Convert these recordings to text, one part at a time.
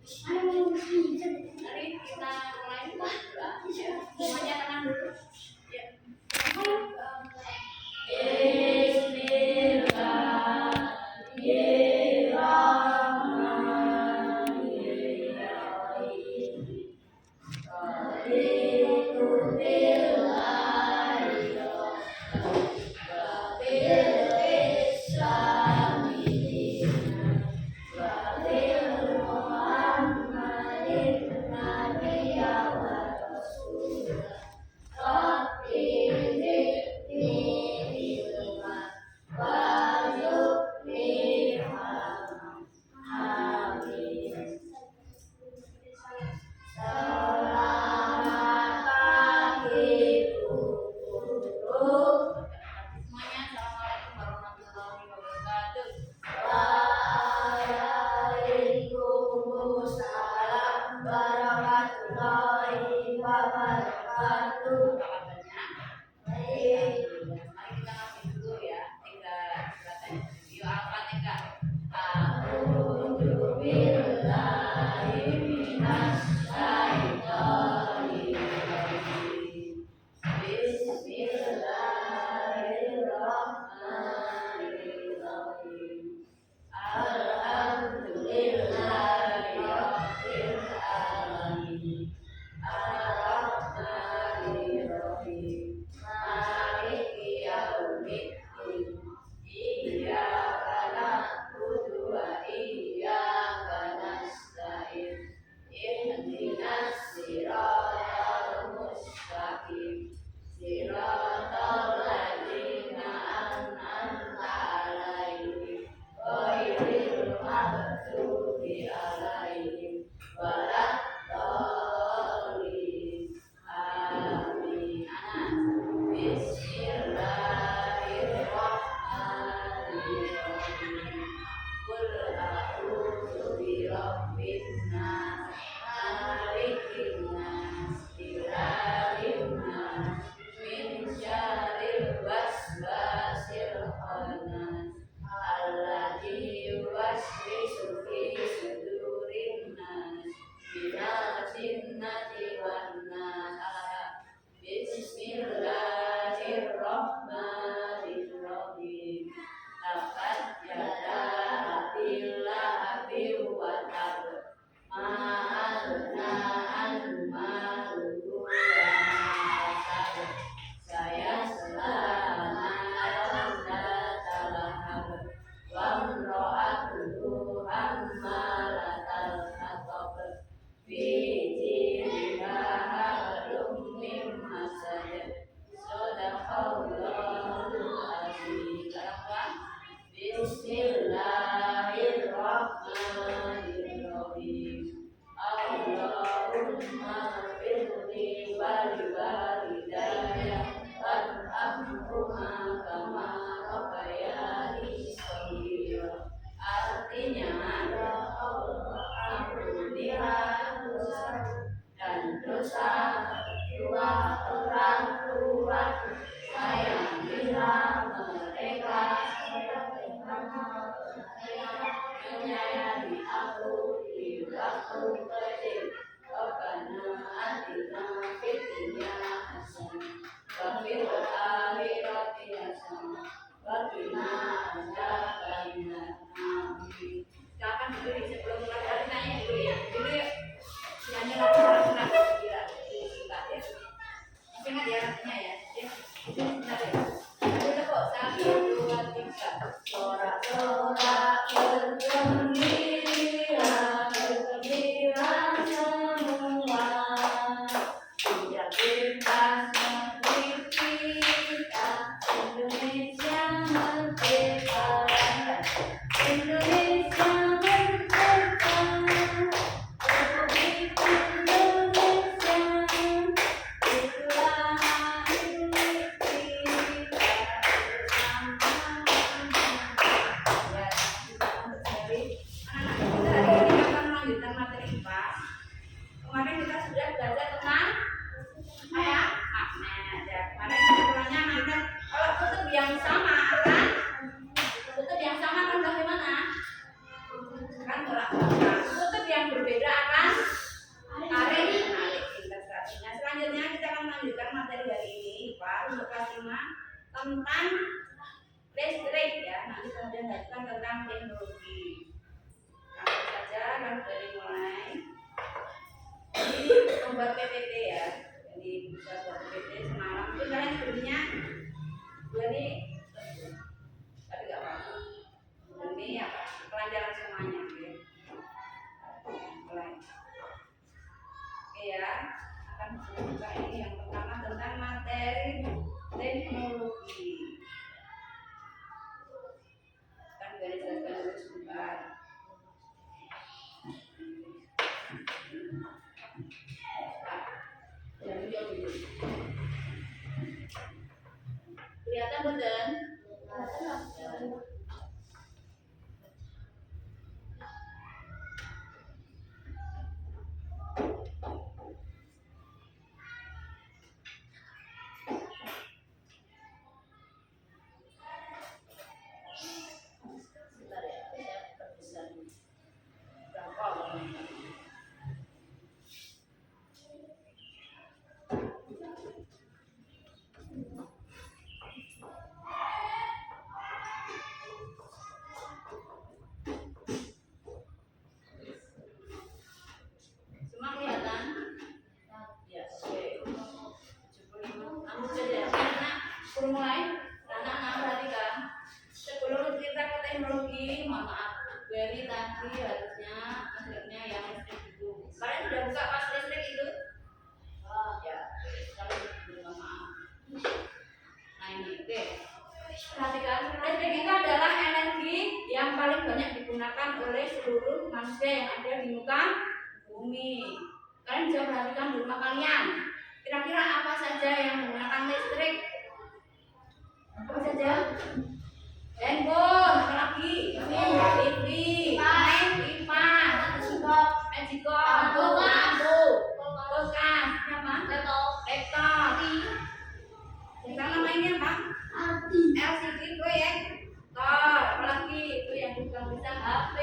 Mari kita mulai ya. Semuanya tenang dulu. Ya. membuat PPT ya. Jadi bisa buat PPT semalam. Itu kalian belinya ini, tapi nggak apa-apa. Ini apa? Pelajaran semuanya. Oke ya, akan buka ini yang pertama tentang materi teknologi. Kan dari jelaskan dulu sebentar. Kelihatan betul? Mulai, anak-anak perhatikan. Sebelum kita ke teknologi, mohon maaf, dari tadi harusnya akhirnya yang listrik itu. Kalian sudah buka pas listrik itu? Oh ya, kalian mohon maaf. Nah ini, oke. Perhatikan, listrik itu adalah energi yang paling banyak digunakan oleh seluruh manusia yang ada di muka bumi. Kalian bisa perhatikan di rumah kalian. Kira-kira apa saja yang menggunakan listrik? Apa saja? Handphone, apa lagi? TV, main pipa, magicom, kulkas, apa? Laptop. Kita namanya apa? LCD proyektor, apalagi itu yang bisa HP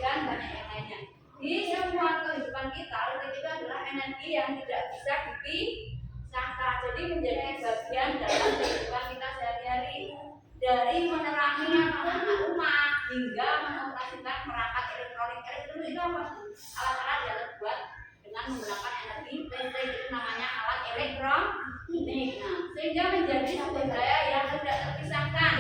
dan banyak yang lainnya. Di semua kehidupan kita, listrik itu adalah energi yang tidak bisa dipisahkan. Jadi menjadi bagian dalam kehidupan kita sehari-hari. Dari menerangi anak-anak rumah hingga mengoperasikan perangkat elektronik. Elektronik itu apa? Alat-alat yang terbuat dengan menggunakan energi listrik, itu namanya alat elektronik. Nah, sehingga menjadi sumber daya yang tidak terpisahkan.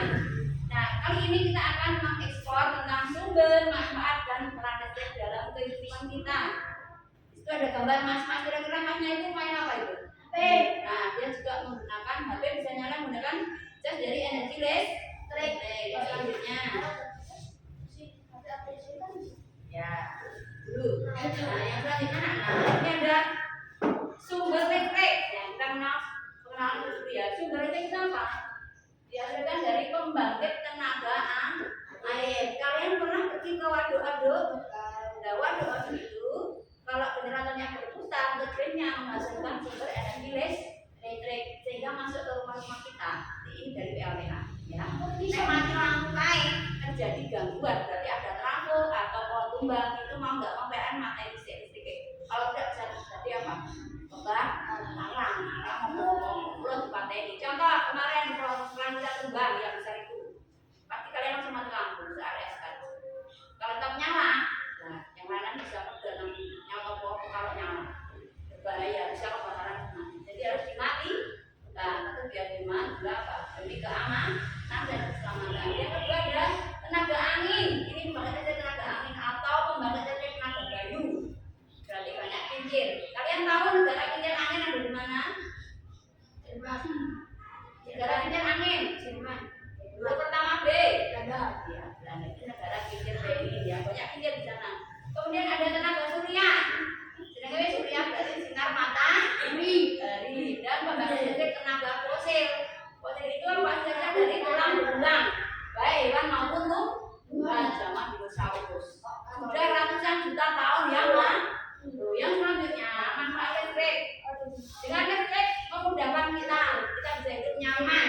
Nah, kali ini kita akan mengekspor tentang sumber, manfaat, dan peran listrik dalam kehidupan kita. Itu ada gambar mas-mas, kira-kira masnya itu main apa itu? Nah, dia juga menggunakan HP, bisa nyala menggunakan jas dari energi listrik. Selanjutnya, ya, dulu. Nah, yang selanjutnya, ini ada sumber listrik. Yang kita mengenal dulu ya. Sumber listrik itu apa? Dihasilkan dari pembangkit tenaga air. Kalian pernah pergi ke waduk-waduk? Nah, waduk-waduk itu kalau generatornya berputar, listriknya menghasilkan sumber energi listrik sehingga masuk ke rumah-rumah kita. Ini dari PLTA ya. Nek mati lampu kain terjadi gangguan, berarti ada trafo atau pohon tumbang, itu mau nggak mau PLN matiin listrik. Kalau tidak bisa terjadi apa? Arang belum dipateni. Contoh kemarin pelan kita tumbang yang besar itu, pasti kalian langsung mati lampu searea sekali. Kalau tetap nyala, nah yang lain bisa pegang nyala apa kalau nyala berbahaya, bisa kebakaran. Jadi harus dimati. Nah, itu biar apa? Demi keamanan dan keselamatan. Yang kedua ada tenaga angin. Ini pembangkit listrik tenaga angin atau pembangkit listrik tenaga kayu. Berarti banyak kincir. Kalian tahu negara kincir angin ada di mana? Negara kincir angin. Yang pertama B. Belanda. Ya, Belanda itu negara kincir BRI. Ya, banyak kincir di sana. Kemudian ada tenaga surya. Tenaga surya berarti sinar matahari. Dan pembangkit listrik tenaga fosil. Fosil itu apa saja dari tulang belulang, baik hewan maupun tumbuhan zaman dinosaurus. Sudah ratusan juta tahun yang lalu. Yang selanjutnya manfaat listrik. Dengan listrik memudahkan kita bisa hidup nyaman.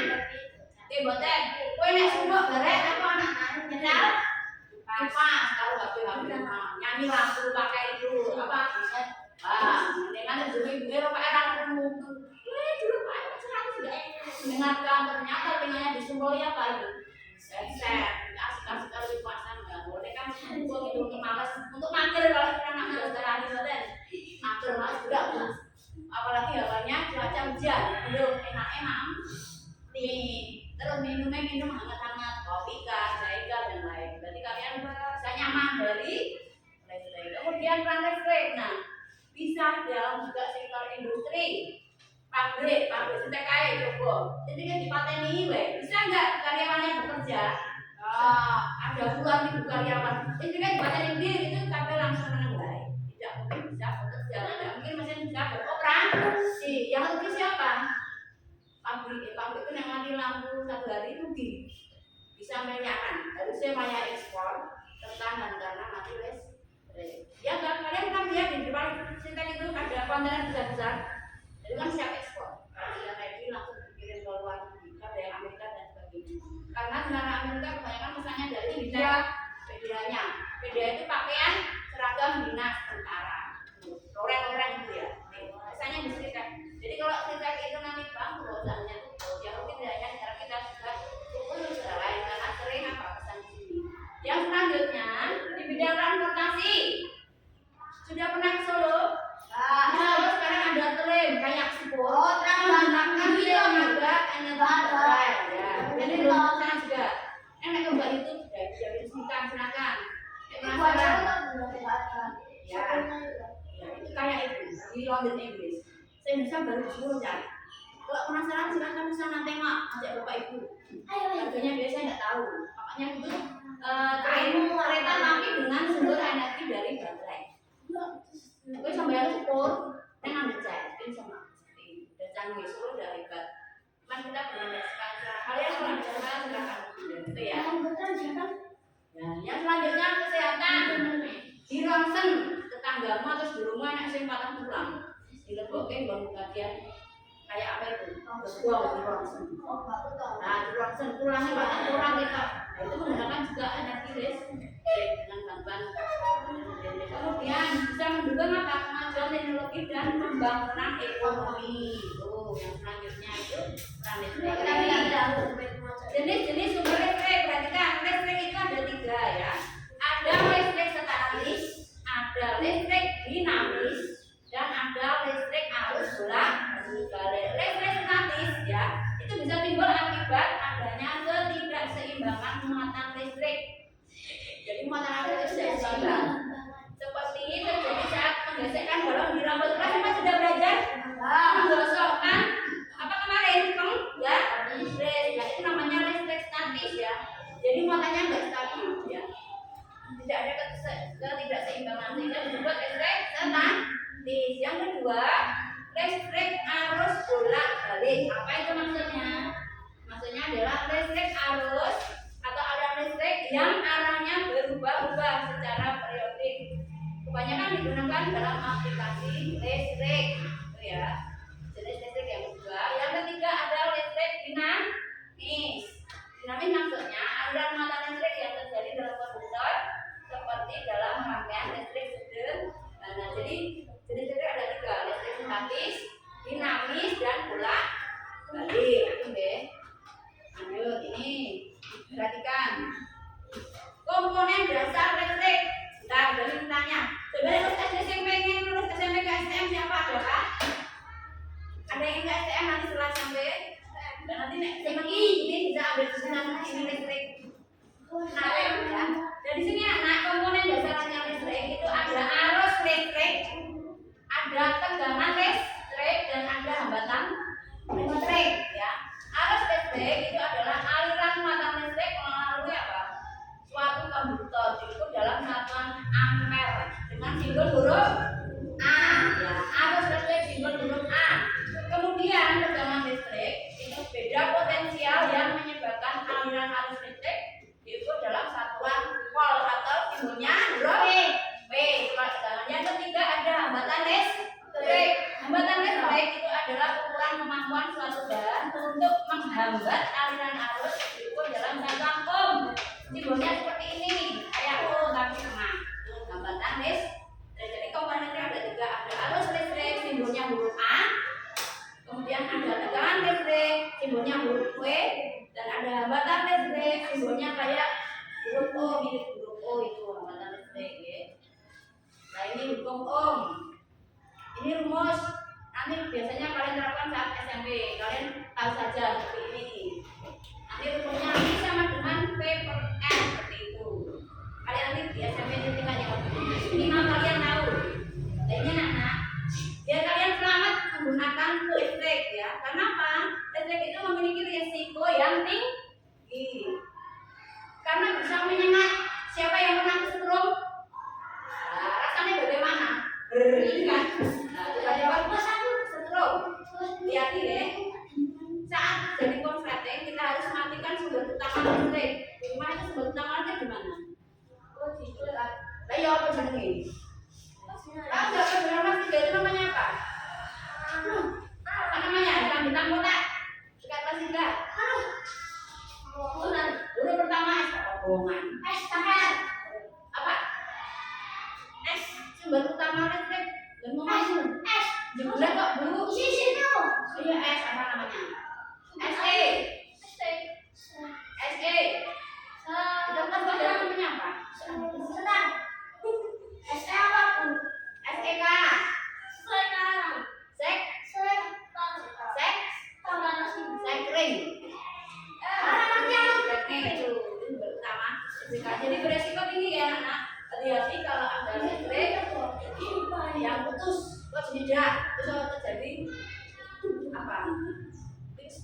Oke, boten. Kowe nek sumuk barek apa anak nyedal? Kipas kalau HP nyanyi lampu pakai itu apa? Dengan juri-juri pakai lampu. Dulu Pak, dengarkan ternyata dengannya disumbui apa itu? Set, asik-asik kali pasang nggak boleh kan? Untuk malas, untuk mager kalau kita nak belajar lagi boten. Mager malas juga. bisa dalam juga sektor industri, pabrik CTKI coba. Jadi kan dipateni bisa nggak karyawannya bekerja? Ada puluhan ribu karyawan. Itu kan dipateni diri itu sampai langsung menenggai. Tidak mungkin bisa bekerja, tidak mungkin mesin bisa beroperasi. Yang rugi siapa? Pabrik itu yang mati lampu satu hari rugi. Bisa menyakan, harusnya banyak ekspor tertahan karena mati listrik. Ya kalian kan lihat di depan Sintek itu ada kontainer besar-besar, itu kan siap ekspor. Yang ready langsung dikirim ke luar negeri, dari Amerika dan sebagainya. Karena negara Amerika kebanyakan pesannya dari PDA-nya. PDA itu pakaian seragam dinas tentara, loreng-loreng gitu ya. Pesannya di Sintek. Jadi kalau Sintek itu nanti bangkrut, misalnya tutup, ya mungkin tidak hanya negara kita juga tutup negara lain karena sering apa pesan di sini. Yang selanjutnya di bidang transportasi. Sudah pernah ke Solo? Di Solo sekarang ada tram kayak Sipol. Menggunakan tenaga energi baterai. Ya. Jadi belum sana juga. Naik ke Bali itu sudah bisa diresmikan, silakan. Penasaran? Ya. Itu kayak itu di London Inggris. Saya baru disuruh cari. Kalau penasaran silakan ke sana tengok, ajak bapak ibu. Harganya biasanya nggak tahu. Makanya itu kain kereta api dengan sumber energi dari baterai. Gue sampai harus sepur, saya ngambil cat, ini sama udah canggih, Solo udah hebat. Cuman kita belum ada sekarang. Kalian kalau ada sekarang silakan itu ya. Nah, yang selanjutnya kesehatan. Di ronsen tetanggamu atau di rumah anak sing patah tulang. Dilebokin bang bagian kayak apa itu? Buang di ronsen. Nah, di ronsen tulangnya patah tulang kita. Nah, itu menggunakan juga energi listrik dengan bantuan. Kemudian bisa mendukung apa? Kemajuan teknologi dan pembangunan ekonomi. Yang selanjutnya itu peran listrik. Jenis-jenis sumber listrik, perhatikan listrik itu ada 3 ya. Ada listrik statis, ada listrik dinamis, dan ada listrik arus bolak-balik. Listrik statis ya, itu bisa timbul akibat adanya ketidakseimbangan muatan listrik. Jadi muatan listrik itu tidak seimbang. Seperti terjadi saat menggesekkan balon di rambut kelas. Kita sudah belajar menggosokkan apa kemarin ya listrik. Ya, itu namanya listrik statis ya. Jadi muatannya enggak stabil ya. Tidak ada ketidakseimbangan sehingga disebut listrik statis. Yang kedua, listrik arus bolak-balik. Apa itu maksudnya? Maksudnya adalah listrik arus atau aliran listrik yang arahnya berubah-ubah secara periodik. Kebanyakan digunakan dalam aplikasi listrik, ya. Jenis listrik yang kedua. Yang ketiga ada listrik dinamis. Dinamis maksudnya aliran muatan listrik yang terjadi dalam konduktor seperti dalam rangkaian listrik sederhana. Jadi jenis listrik ada 3, listrik statis, dinamis, dan bolak-balik. Oke. Lanjut ini perhatikan komponen dasar listrik. Bentar, jadi tanya. Sebenarnya lulus SMP pengen lulus SMP ke STM siapa ada kah? Ada yang ke STM nanti setelah sampai? Dan nanti SMI ini bisa ambil jurusan ini listrik. Nah, ya. Dari sini anak komponen dasarnya listrik itu ada arus listrik, ada tegangan listrik, dan ada hambatan listrik. Ya. Arus listrik itu adalah aliran muatan listrik melalui apa? Suatu konduktor diukur dalam satuan ampere dengan simbol huruf A. Ya, arus listrik simbol huruf A. Kemudian tegangan listrik itu beda potensial yang menyebabkan aliran arus listrik diukur dalam satuan volt atau simbolnya huruf P. Yang ketiga ada hambatan listrik. Hambatan listrik itu adalah ukuran kemampuan suatu bahan untuk menghambat aliran arus diukur dalam satuan ohm. Simbolnya seperti ini, kayak O tapi tengah. Hambatan listrik. Jadi komponennya ada 3, ada arus listrik, simbolnya huruf A. Kemudian ada tegangan listrik, simbolnya huruf W, dan ada hambatan listrik, simbolnya kayak huruf O, mirip huruf O itu hambatan listrik. Ya. Nah ini hukum ohm. Ini rumus. Nanti biasanya kalian terapkan saat SMP. Kalian tahu saja seperti ini. bagaimana? Ini kan. Nah, tiba-tiba stroke. Hati-hati ya. Saat jadi konsleting kita harus matikan sumber utama listrik. Di rumah itu sumber utamanya di mana? Lah ya apa jenenge? Tahu nggak kebenaran tiga itu namanya apa? Apa namanya? Bintang kotak. Dekat kelas tiga. Guru pertama bohongan. Apa? S sumber utama listrik. Dan ngomong S. Jumlah kok Bu? Iya S apa namanya? SE. SE. Itu kan namanya apa? SEK. Sekring. Itu pertama. Jadi beresiko tinggi ya anak. Hati-hati kalau ada listrik yang putus, kok tidak, terus terjadi apa?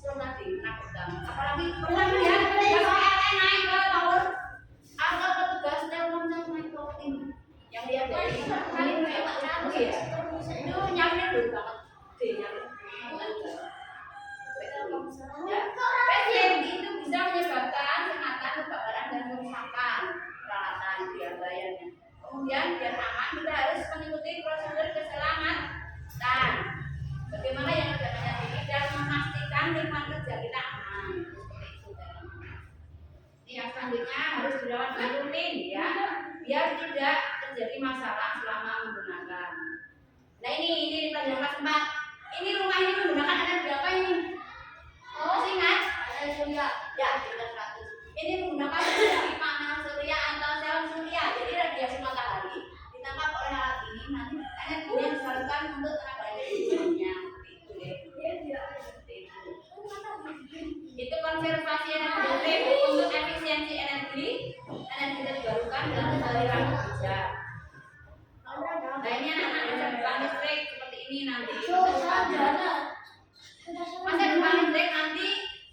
Tadi menakutkan. Apalagi pernah ya, PLN naik ke tower atau petugas Telkomsel naik ke yang dia dari itu nyamin dulu banget ya. PSM itu bisa menyebabkan kecemasan, kebakaran dan kerusakan peralatan biayanya. Kemudian biar aman kita harus mengikuti prosedur keselamatan. Bagaimana yang kerjanya tinggi dan memastikan lingkungan kerja kita aman. Ini yang selanjutnya harus dirawat dengan rutin ya, biar tidak terjadi masalah selama menggunakan. Nah ini pelajaran kelas 4. Ini rumah ini menggunakan energi apa ini? Masih ingat? Energi surya. Ya, kita 100. Ini menggunakan energi panel surya atau sel surya. Jadi radiasi matahari ditangkap oleh alat ini, nanti energi yang disalurkan untuk tenaga listriknya. Itu konservasi energi untuk efisiensi energi terbarukan dan aliran kerja. Nah ini anak-anak masa depan listrik seperti ini nanti. Masa depan listrik nanti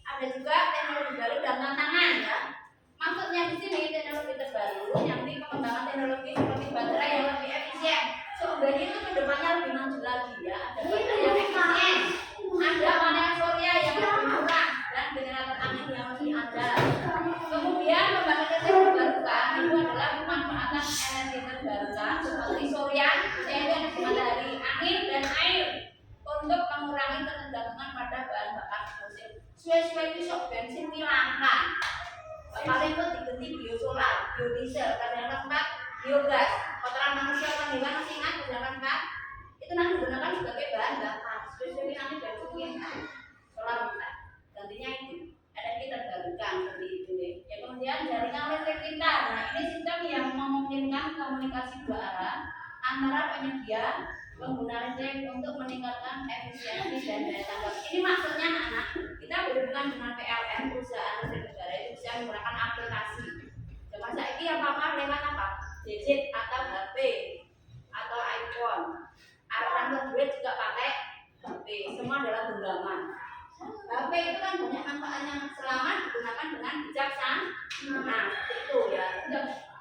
ada juga teknologi baru dan tantangan ya. Maksudnya di sini teknologi terbaru yang di pengembangan teknologi seperti baterai yang lebih efisien. Sebenarnya itu kedepannya lebih maju lagi ya. Ada baterai yang efisien, ada panel surya yang lebih murah dan generator angin yang lebih andal. Kemudian pembangkit listrik terbarukan itu adalah pemanfaatan energi terbarukan seperti surya, yaitu energi matahari, angin dan air untuk mengurangi ketergantungan pada bahan bakar fosil. Suwe-suwe itu sok bensin ini langka. Paling itu diganti biosolar, biodiesel, kadang tempat biogas, kotoran manusia atau hewan masih ingat gunakan Pak? Itu nanti digunakan sebagai bahan bakar. Suwe-suwe nanti bensin solar kita. Gantinya itu energi terbarukan seperti itu ya. Ya kemudian jaringan listrik kita. Nah ini sistem yang memungkinkan komunikasi dua arah antara penyedia pengguna listrik untuk meningkatkan efisiensi dan daya tanggap. Ini maksudnya anak-anak kita berhubungan dengan PLN perusahaan listrik negara itu bisa menggunakan aplikasi. Zaman saiki apa-apa lewat apa? Gadget atau HP atau iPhone. Transfer duit juga pakai HP. Semua adalah genggaman. HP itu kan banyak manfaatnya selama digunakan dengan bijaksana. Nah, itu ya.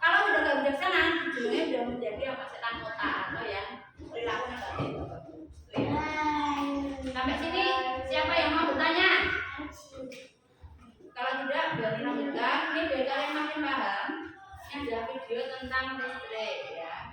Kalau sudah nggak bijaksana, ujungnya sudah menjadi apa setan kota atau yang perilaku negatif. Sampai sini siapa yang mau bertanya? Kalau tidak, biar lanjutkan. Ini biar kalian makin paham. Ini adalah video tentang listrik ya.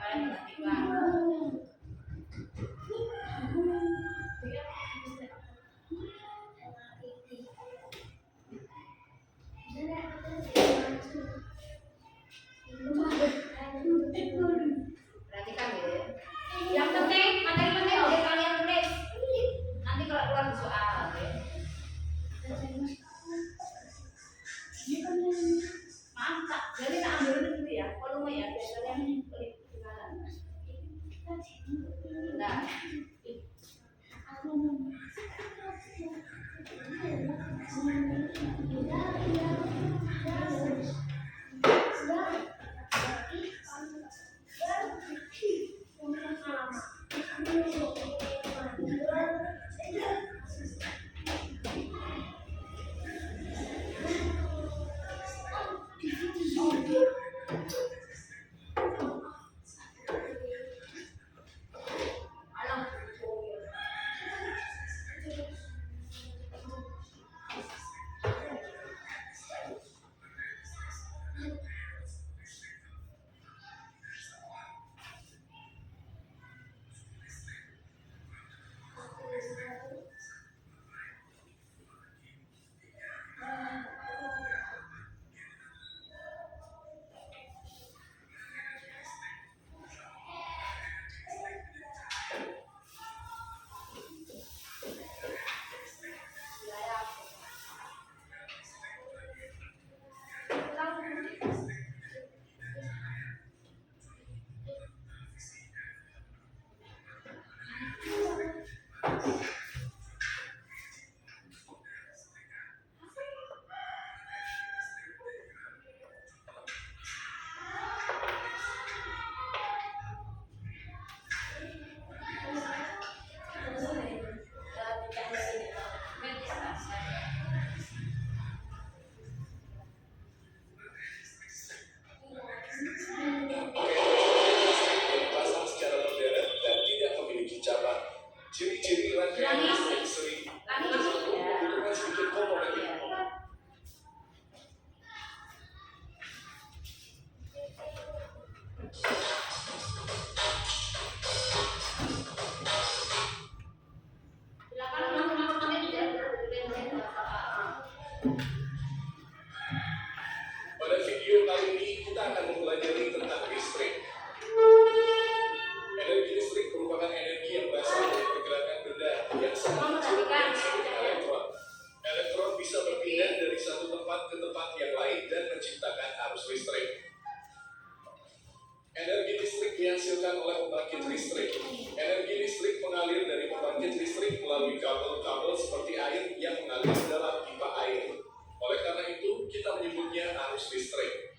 pembangkit listrik. Energi listrik mengalir dari pembangkit listrik melalui kabel-kabel seperti air yang mengalir dalam pipa air. Oleh karena itu, kita menyebutnya arus listrik.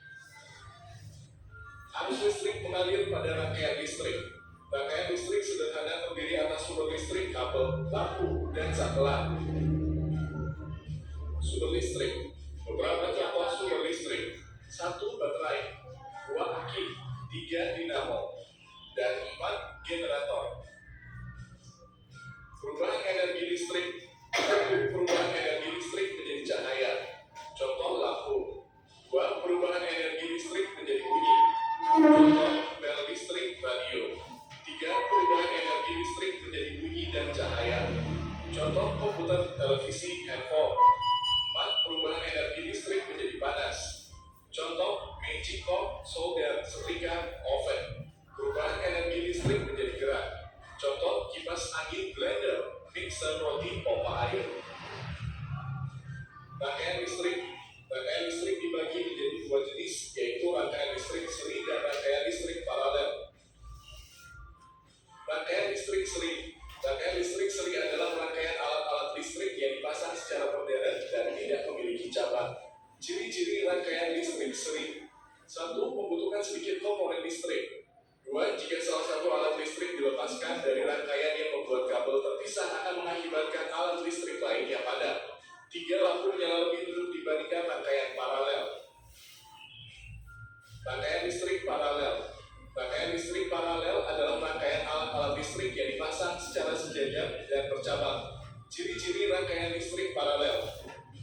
Arus listrik mengalir pada rangkaian listrik. Rangkaian listrik sederhana terdiri atas sumber listrik, kabel, lampu, dan satelit. Sumber listrik. Beberapa contoh sumber listrik: 1. Baterai, 2. Aki, 3. dinamo, dan 4. generator. Perubahan energi listrik. 1. Perubahan energi listrik menjadi cahaya. Contoh lampu. 2. Perubahan energi listrik menjadi bunyi. Contoh bel listrik, radio. 3. Perubahan energi listrik menjadi bunyi dan cahaya. Contoh komputer, televisi, handphone. 4. Perubahan energi listrik menjadi panas. Contoh magicom, solder, setrika, oven. Perubahan energi listrik menjadi gerak. Contoh kipas angin, blender, mixer roti, pompa air. Rangkaian listrik. Rangkaian listrik dibagi menjadi dua jenis, yaitu rangkaian listrik seri dan rangkaian listrik paralel. Rangkaian listrik seri. Rangkaian listrik seri adalah rangkaian alat-alat listrik yang dipasang secara berderet dan tidak memiliki cabang. Ciri-ciri rangkaian listrik seri. 1. Membutuhkan sedikit komponen listrik. 2. Jika salah satu alat listrik dilepaskan dari rangkaian yang membuat kabel terpisah akan mengakibatkan alat listrik lainnya padam. 3. Lampu menyala lebih redup dibandingkan rangkaian paralel. Rangkaian listrik paralel. Rangkaian listrik paralel adalah rangkaian alat-alat listrik yang dipasang secara sejajar dan bercabang. Ciri-ciri rangkaian listrik paralel.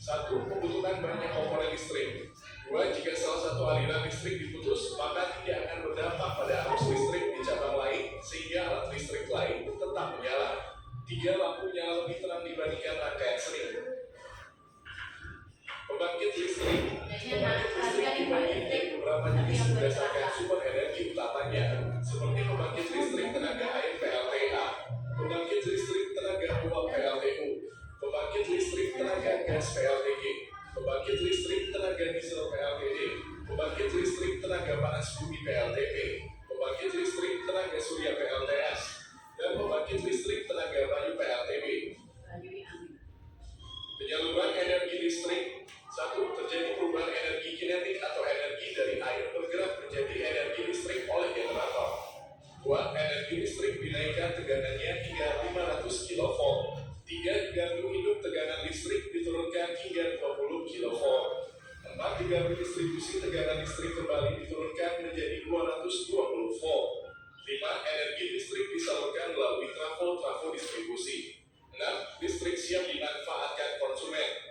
1. Membutuhkan banyak komponen listrik. 2. Jika salah satu aliran listrik diputus, maka tidak akan berdampak pada arus listrik di cabang lain, sehingga alat listrik lain tetap menyala. 3. Lampu menyala lebih terang dibandingkan rangkaian seri. Pembangkit listrik. Pembangkit listrik dibagi beberapa jenis berdasarkan sumber energi utamanya, seperti pembangkit listrik tenaga air PLTA, pembangkit listrik tenaga uap PLTU, pembangkit listrik tenaga gas PLTG, pembangkit listrik tenaga diesel PLTD, pembangkit listrik tenaga panas bumi PLTP, pembangkit listrik tenaga surya PLTS, dan pembangkit listrik tenaga bayu PLTB. Penyaluran energi listrik. 1. Terjadi perubahan energi kinetik atau energi dari air bergerak menjadi energi listrik oleh generator. 2. Energi listrik dinaikkan tegangannya hingga 500 kV. 3. Digantung hidup tegangan listrik diturunkan hingga 20 kV. 4. Digantung distribusi tegangan listrik kembali diturunkan menjadi 220 V. 5. Energi listrik disalurkan melalui trafo distribusi. 6. Listrik siap dimanfaatkan konsumen.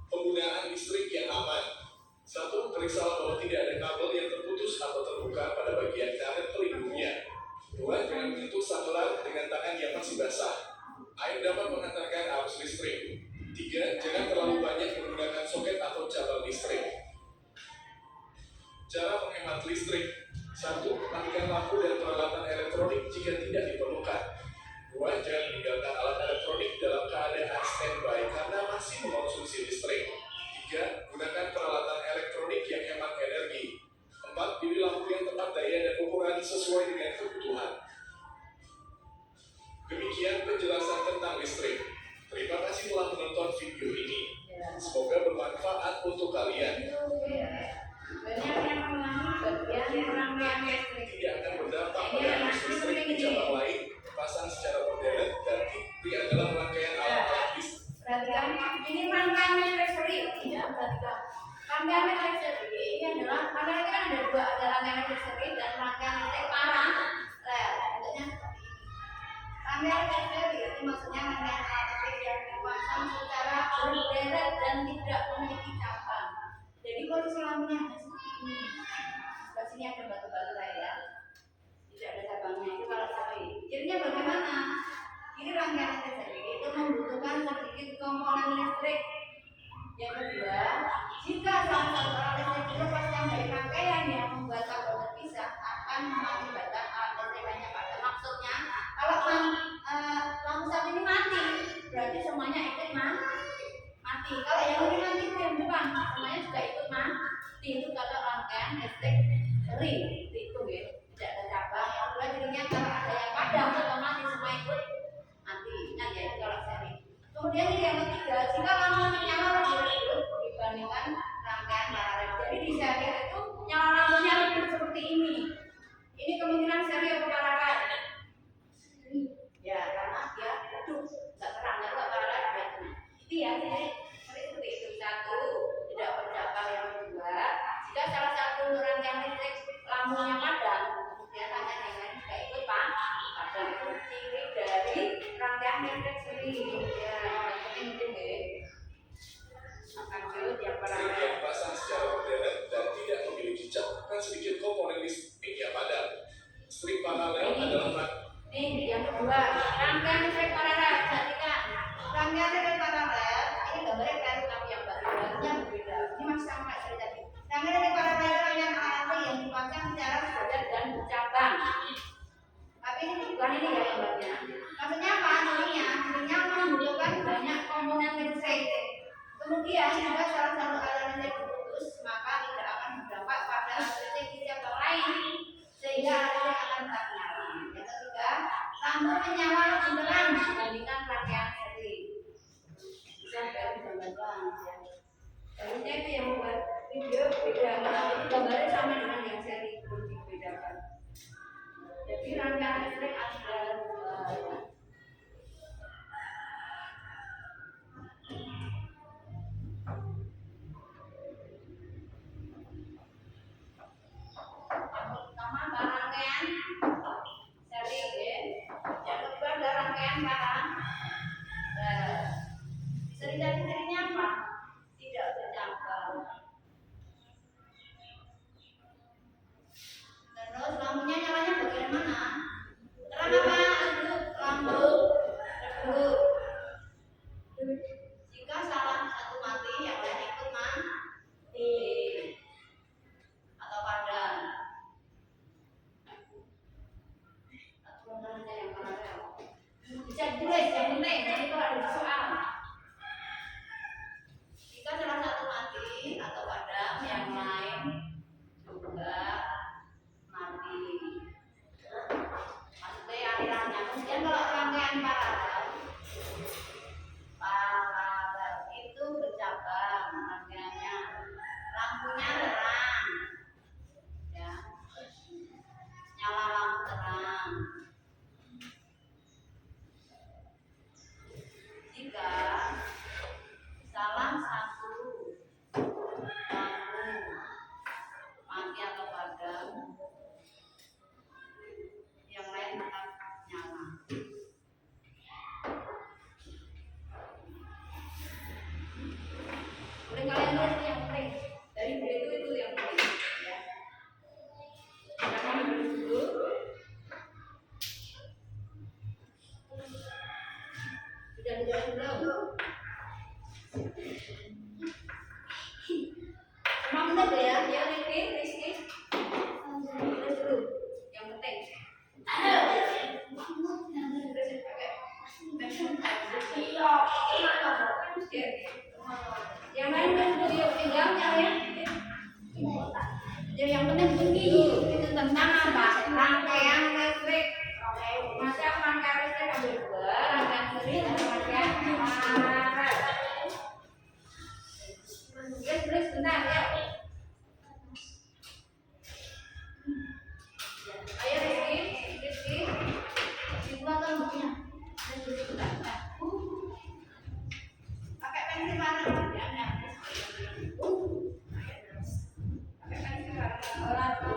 Penggunaan listrik yang aman. 1. Periksalah bahwa tidak ada kabel yang terputus atau terbuka pada bagian karet pelindungnya. 2. Jangan menyentuh saklar dengan tangan yang masih basah. Air dapat mengantarkan arus listrik. 3. Jangan terlalu banyak menggunakan soket atau cabang listrik. Cara menghemat listrik. 1. Matikan lampu dan peralatan elektronik jika tidak diperlukan. 2. Jangan meninggalkan alat elektronik dalam keadaan standby karena masih mengkonsumsi listrik. 3. Gunakan peralatan elektronik yang hemat energi. 4. Pilih lampu yang tepat daya dan ukuran sesuai dengan kebutuhan. Demikian penjelasan tentang listrik. Terima kasih telah menonton video ini. Semoga bermanfaat untuk kalian. Tidak akan berdampak pada arus listrik di cabang lain. Pasang secara berderet dan ini adalah rangkaian alat-alat listrik. Perhatikan, ini rangkaian listrik seri, ya, perhatikan. Rangkaian listrik seri ini adalah rangkaian kan ada dua, ada rangkaian listrik seri dan rangkaian listrik paralel. Bentuknya seperti ini. Rangkaian listrik seri itu maksudnya rangkaian alat listrik yang dipasang secara berderet dan tidak memiliki cabang. Jadi posisi lampunya ada seperti ini. Sebelah sini ada batu baterai ya. Tidak ada cabangnya itu kalau seri. Jadinya bagaimana? Ini rangkaian listrik seri itu membutuhkan sedikit komponen listrik. Yang kedua, jika salah satu alat listrik dilepaskan dari rangkaian yang membuat kabel terpisah akan mengakibatkan alat listrik lainnya padam. Maksudnya, kalau lampu satu ini mati, berarti semuanya ikut mati. Kalau yang ini mati itu yang depan, semuanya juga ikut mati. Itu kalau rangkaian listrik seri itu ya, tidak ada cabang. Selamat. Nih yang kedua, rangkaian listrik paralel. Perhatikan, rangkaian listrik paralel ini gambarnya kan tapi yang barunya berbeda. Ini masih sama kayak tadi tadi. Rangkaian listrik paralel itu rangkaian ALD yang dipasang secara sejajar dan bercabang. Tapi ini bukan ini ya gambarnya. Maksudnya apa? Cirinya membutuhkan banyak komponen listrik. Kemudian jika salah satu aliran listrik putus, maka tidak akan berdampak pada listrik di cabang lain, sehingga listrik akan tetap nyala. Yang ketiga, lampu menyala lebih terang dibandingkan rangkaian seri. Bisa dari gambarkan ya. Harusnya itu yang membuat video beda, gambarnya sama dengan yang seri pun dibedakan. Jadi rangkaian listrik ada dua. Pertama rangkaian seri ya. Yang kedua ada rangkaian barang. Ciri-cirinya apa? Tidak bercabang. Terus lampunya nyalanya bagian mana? Terang apa? Redup. Lampu redup. Jika salah satu mati, yang lain ikut mati atau padam. Atau namanya yang paralel. Bisa ditulis yang penting. Jadi kalau ada soal, jika salah satu mati atau padam, yang lain juga mati. Maksudnya alirannya. Kemudian kalau rangkaian paralel itu bercabang rangkaiannya, lampunya terang, ya, nyala lampu terang. Jika salah satu lampu mati atau padam, yang lain tetap nyala. Boleh kalian tulis yang penting dari video itu yang penting ya. Jangan dulu. Sudah dijawab belum? Emang benar ya? Ya Rizky. Tulis dulu yang penting. Yang lain video tinggalnya ya. Jadi yang penting begini, itu tentang apa? Rangkaian listrik. Macam rangkaian listrik ada dua, rangkaian seri dan rangkaian paralel. Tulis bentar ya. Ayo Rizky. Dibuat kan bukunya. Pakai pensil warna ya. Pakai pensil warna.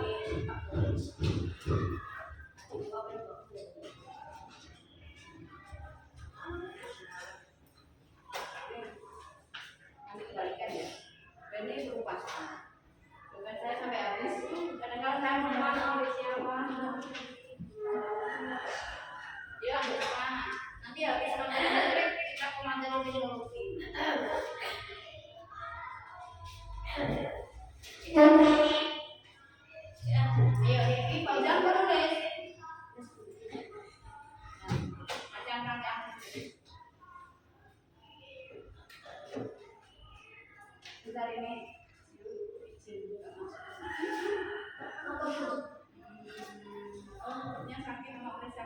Nanti kembalikan ya. Ini berupa bukan saya sampai habis. Kadang-kadang saya mau oleh siapa? Dia ambil mana? Nanti habis rangkaian listrik kita ke materi teknologi. Ya, ayo ini Fauzan menulis. Macam rangkaian listrik. Bentar ini. Yang sakit mau periksa.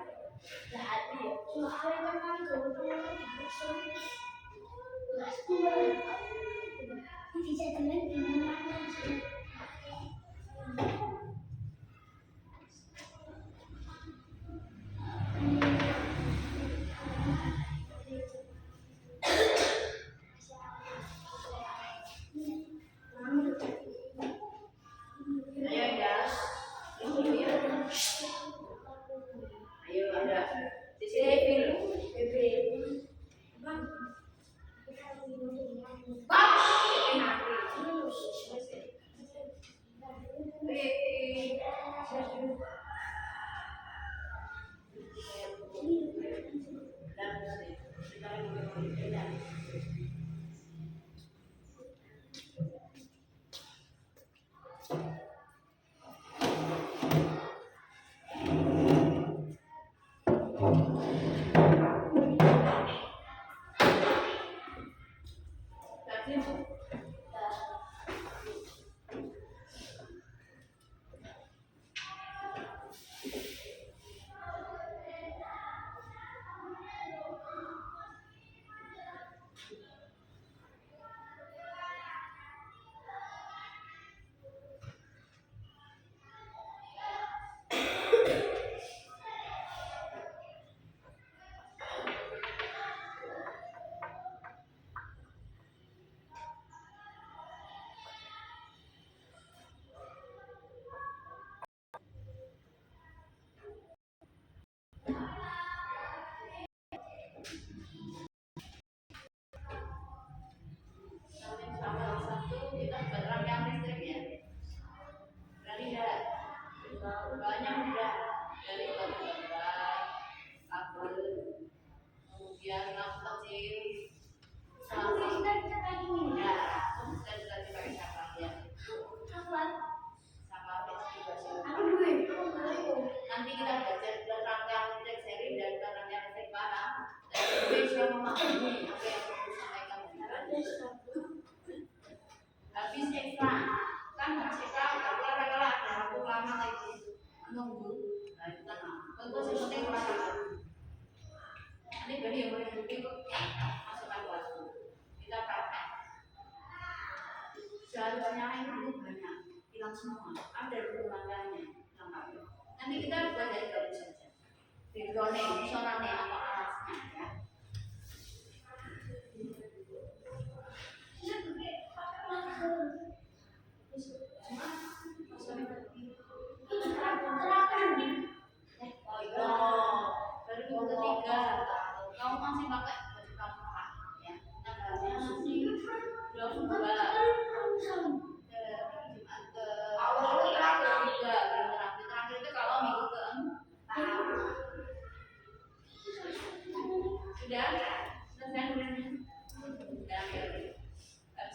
Ayo ada. Di sini pilih. sudah memahami apa yang aku sampaikan. Habis iklan kan habis iklan olahraga ada waktu lama lagi menunggu. Nah itu kan tentu yang penting olahraga. Ini beli yang boleh bukti masukkan waktu kita praktek. Seharusnya itu banyak hilang semua. Ada perkembangannya hilang kabel. Nanti kita buat dari kabel saja. Backgroundnya, suaranya atau alasnya ya.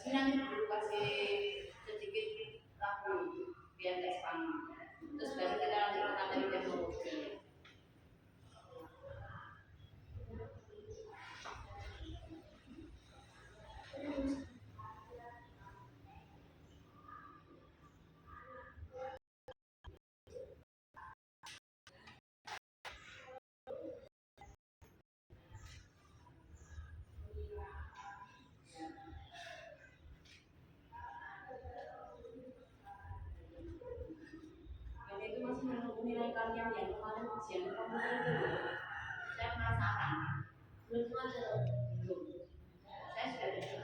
Sudah nanti dulu kasih sedikit lagu biar ekspan. Terus baru kita lanjut materi teknologi. Masih menunggu nilai kalian yang kemarin ujian komputer itu. Saya penasaran. Belum ada. Belum. Saya sudah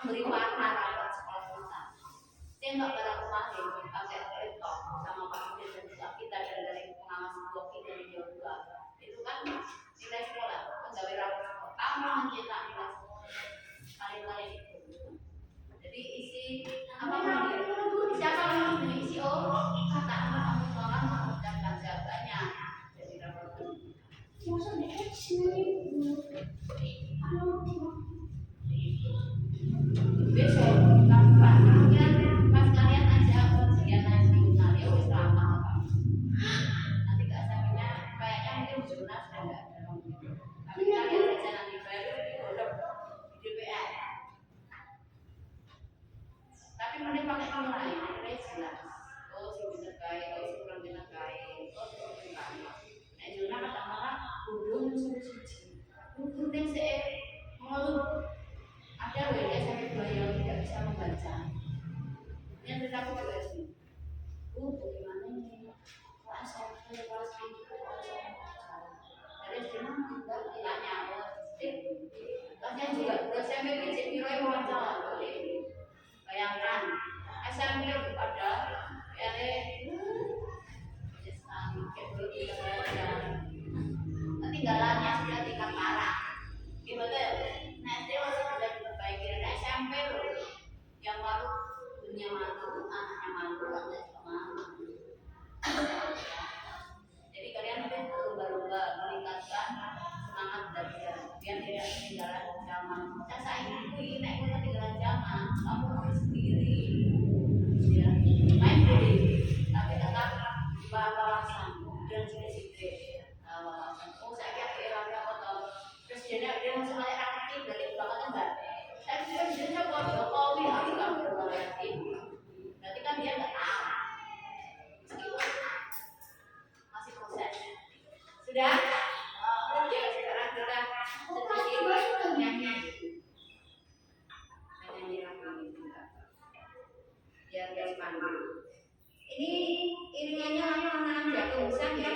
beri warna rapat sekolah kita. Saya nggak pada kemarin pakai laptop sama Pak Dirjen dan juga kita dari pengawas blog kita di Jawa itu kan nilai sekolah pegawai rapat sekolah kamu mencetak nilai sekolah kali-kali itu. Jadi isi apa namanya? Siapa yang isi kata kamu tolong mengucapkan jawabannya jadi rapat. Besok pas kalian aja ujian nasional ya wis lama nanti keasapannya kayaknya mungkin jurnal sudah nggak ada tapi kalian aja nanti baru digodok di DPR tapi mending pakai nilai jelas oh sih bisa kaya oh sih kurang bisa kaya oh sih kurang kaya nah jurnal kata malah bodoh suci penting sih mengeluh ada loh ya sampai yang tidak bisa membaca. Yang terdapat juga sih. Bagaimana ini? Kelas satu, kelas tiga, kelas empat. Dari sini juga tanya kelasnya juga SMP kecil kira wawancara. Bayangkan SMP pada ketinggalannya sudah tingkat parah. Gimana? Nanti masih sudah diperbaiki dari SMP loh. Yang baru dunia malu, anaknya malu, anaknya juga malu. Jadi kalian harus berlomba-lomba meningkatkan semangat belajar biar tidak ketinggalan zaman. Saya ingin naik ketinggalan zaman, kamu harus sendiri. Ya, main boleh, tapi tetap bawa wawasan dan sedikit-sedikit wawasan. Oh saya kira foto presidennya dia masuk kayak aktif dari banget enggak? Saya kira presidennya buat Jokowi harus nggak bervariasi. Berarti kan dia nggak tahu. Masih proses. Sudah? Ya sekarang kita sedikit nyanyi. Nyanyi lagi juga. Biar gampang. Ini iringannya anak-anak jago bisa ya.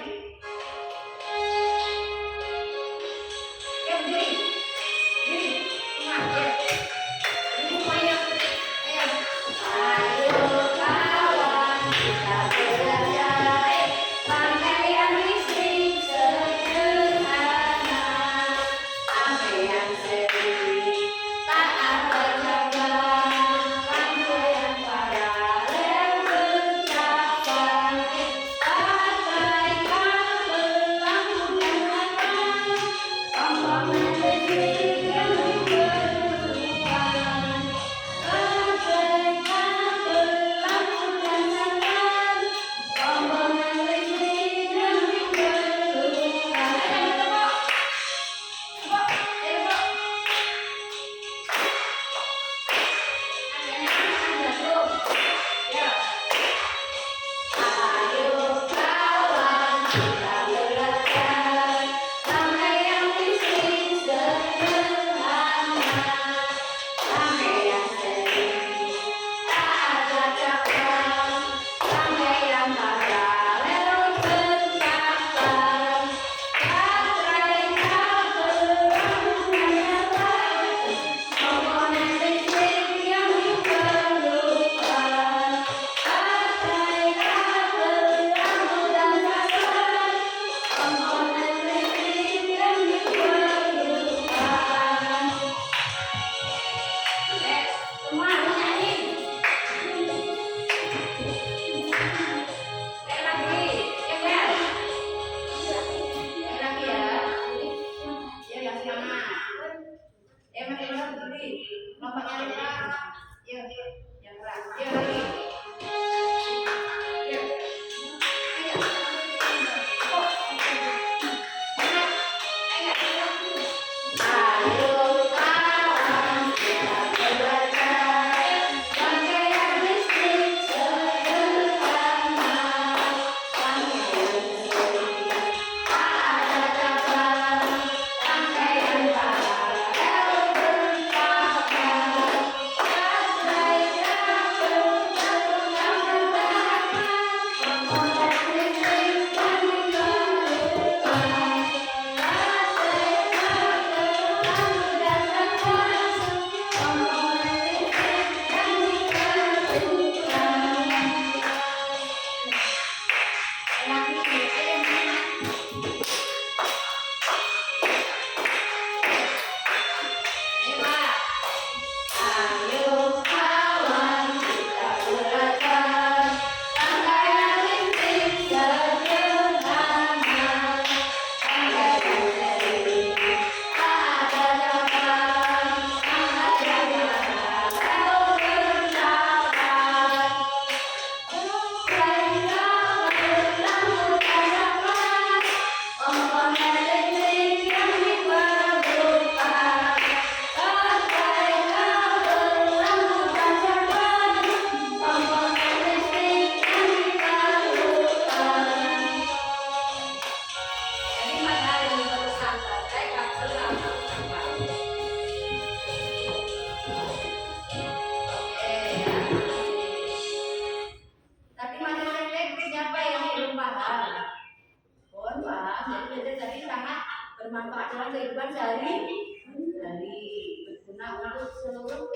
bermanfaat dalam kehidupan sehari-hari, berguna untuk seluruh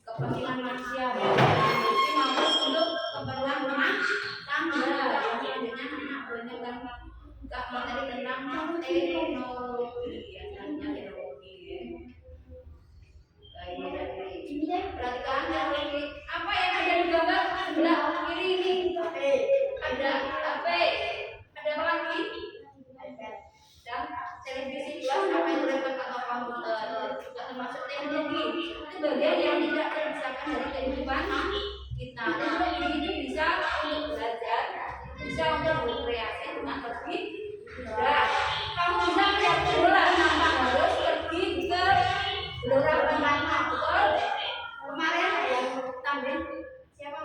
kepentingan manusia, baik maupun untuk keperluan rumah tangga. Yang selanjutnya anak banyak kan nggak materi tentang teknologi, ya teknologi. Perhatikan teknologi. Apa yang ada di gambar sebelah kiri ini? Ada HP, ada apa lagi? Dan televisi jelas, apa itu laptop atau komputer, termasuk teknologi. Itu bagian yang tidak terpisahkan dari kehidupan kita. Teknologi ini bisa untuk belajar, bisa untuk berkreasi dengan lebih mudah. Kamu bisa melihat bola tanpa harus pergi ke gelora Bung Karno, betul? Kemarin yang tanding siapa?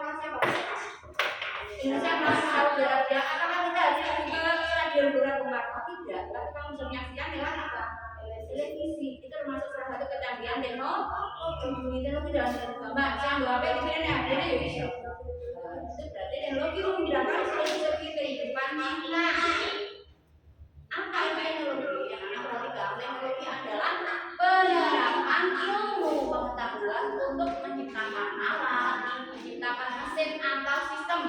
Indonesia masih tahu jarak-jarak. Apakah kita harus pergi ke stadion gelora Bung Karno? Tidak. Tapi kamu bisa menyaksikan lewat apa? Televisi. Itu termasuk salah satu kecanggihan teknologi dalam gambar. Saya ambil HP di sini ya, ini ya bisa. Itu berarti teknologi memudahkan segi kehidupan kita. Apa itu teknologi? Yang anak perhatikan, teknologi adalah penerapan ilmu pengetahuan untuk menciptakan alat, menciptakan mesin atau sistem